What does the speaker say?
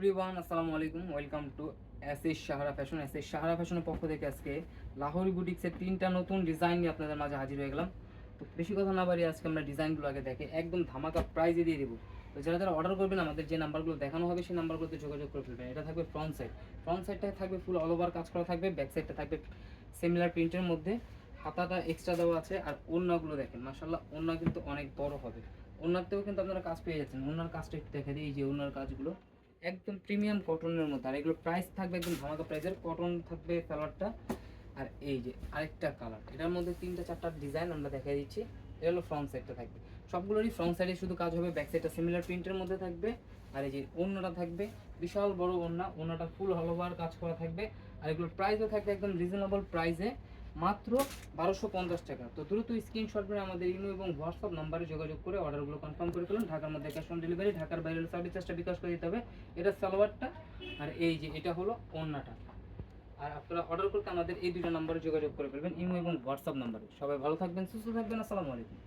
Everyone, আসসালামু আলাইকুম। Welcome to S Sahara fashion. Sahara ফ্যাশনের পক্ষ থেকে আজকে লাহোরি বুটিক্সের 3টা নতুন ডিজাইন নিয়ে আপনাদের মাঝে হাজির হয়ে গেলাম। তো বেশি কথা না বাড়িয়ে আজকে আমরা ডিজাইনগুলো আগে দেখে একদম ধামাকা প্রাইজে দিয়ে দেবো। তো যারা যারা অর্ডার করবেন আমাদের যে নাম্বারগুলো দেখানো হবে সেই নাম্বারগুলোতে যোগাযোগ করে ফেলবেন। এটা থাকবে ফ্রন্ট সাইডটায় থাকবে ফুল অল ওভার কাজ করা থাকবে, ব্যাক সাইডটা থাকবে সিমিলার প্রিন্টের মধ্যে, হাতাটা এক্সট্রা দেওয়া আছে। আর ওড়নাগুলো দেখেন, মাশাআল্লাহ ওড়না কিন্তু অনেক বড় হবে। ওড়নাতেও কিন্তু আপনারা কাজ পেয়ে যাচ্ছেন। ওড়নার কাজটা একটু দেখে দিই, এই যে ওড়নার কাজগুলো একদম প্রিমিয়াম কটনের মধ্যে। আর এগুলো প্রাইস থাকবে একদম ধামাকা প্রাইসের, কটন থাকবে কালারটা। আর এই যে আরেকটা কালার, এটার মধ্যে 3টা 4টা ডিজাইন আমরা দেখাই দিচ্ছি। এটা হলো ফ্রন্ট সাইডটা থাকবে, সবগুলোরই ফ্রন্ট সাইডে শুধু কাজ হবে, ব্যাক সাইডটা সিমিলার প্রিন্টের মধ্যে থাকবে। আর এই যে ওড়নাটা থাকবে বিশাল বড় ওড়না, ওড়নাটা ফুল অল ওভার কাজ করা থাকবে। আর এগুলোর প্রাইসও থাকবে একদম রিজনেবল প্রাইসে, মাত্র 1250 টাকা। তো দ্রুত স্ক্রিনশট করে আমাদের ইমো এবং হোয়াটসঅ্যাপ নাম্বারে যোগাযোগ করে অর্ডারগুলো কনফার্ম করে ফেলুন। ঢাকার মধ্যে ক্যাশ অন ডেলিভারি, ঢাকার বাইরে সার্ভিস চার্জটা বিকাশ করে দিতে হবে। এটা সালোয়ারটা, আর এই যে এটা হলো ওড়নাটা। আর আপনারা অর্ডার করতে আমাদের এই 2টা নাম্বারে যোগাযোগ করে ফেলবেন, ইমো এবং হোয়াটসঅ্যাপ নাম্বারে। সবাই ভালো থাকবেন, সুস্থ থাকবেন। আসসালামু আলাইকুম।